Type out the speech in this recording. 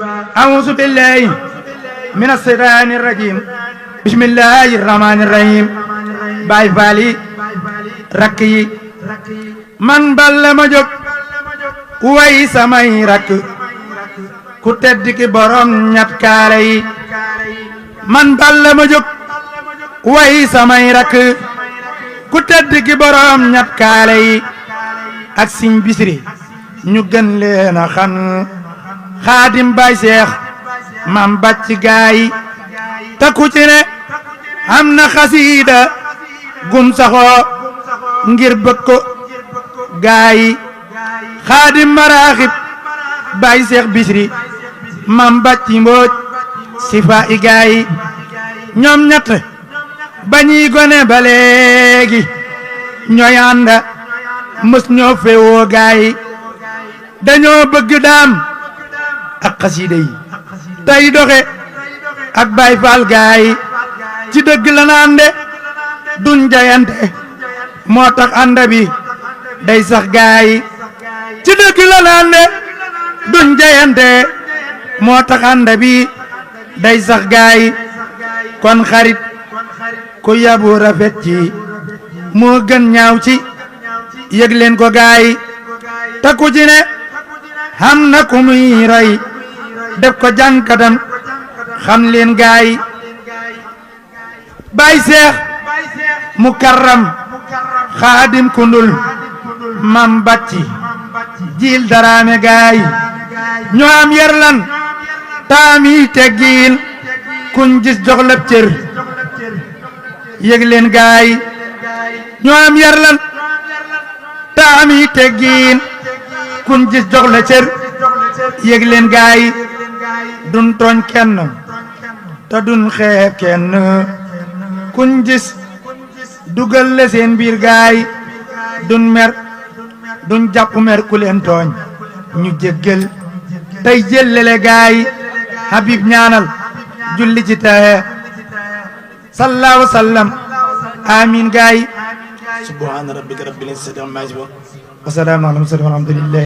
أعوذ بالله من الشيطان الرجيم بسم الله الرحمن الرحيم Baay Faal yi rakk yi man Balla ma jóg way samay rakk ku tedd ki borom ñat kaale yi man Balla ma jóg way samay rakk ku tedd ki borom ñat kaale yi ak Sëñ Bisri ñu gën leen a xam Xaadim Baay Seex Maam Bàcc gaay te ku ci ne am na xasiida gum saxoo ngir bëgg ko gaay Xaadim maraaxib Baay Seex Bisri Maam Bàcc Mbooj sifa i gaay ñoom ñett bañuy gone ba léegi ñooy ànd mës ñoo feewoo gaay dañoo bëgg daam ak xasiida yi tey doxe ak Baay Faal gaay ci dëgg la naan de duñ jayante moo tax ànd bi day sax gaay ci dëgg la naan de duñ jayante moo tax ànd bi day sax gaay kon xarit ku yabu rafet ci moo gën ñaaw ci yëg leen ko gaay te ku ci ne xam na ku muy roy def ko jànkatam xam leen gaay Baay Seex Mukarram Xaadim Kundul Maam Bàcc Jiil Daraame gaay ñoo am yerlan taami teggiin kuñ gis jox lépp cër yëg leen gaay ñoo am yerlan taami teggiin kuñ gis jox la cër yëg leen gaay dun tooñ kenn te dun xeeb kenn kuñ gis dugal le seen biir gaay dun mer dun jàpp mer ku leen tooñ ñu jéggal tey jëllele gaay Habib ñaanal julli ci tahe sallallahu sallam amin gaay subhana rabbika rabbil izzati amma yasifun wa salaamun alal mursaliin walhamdulillah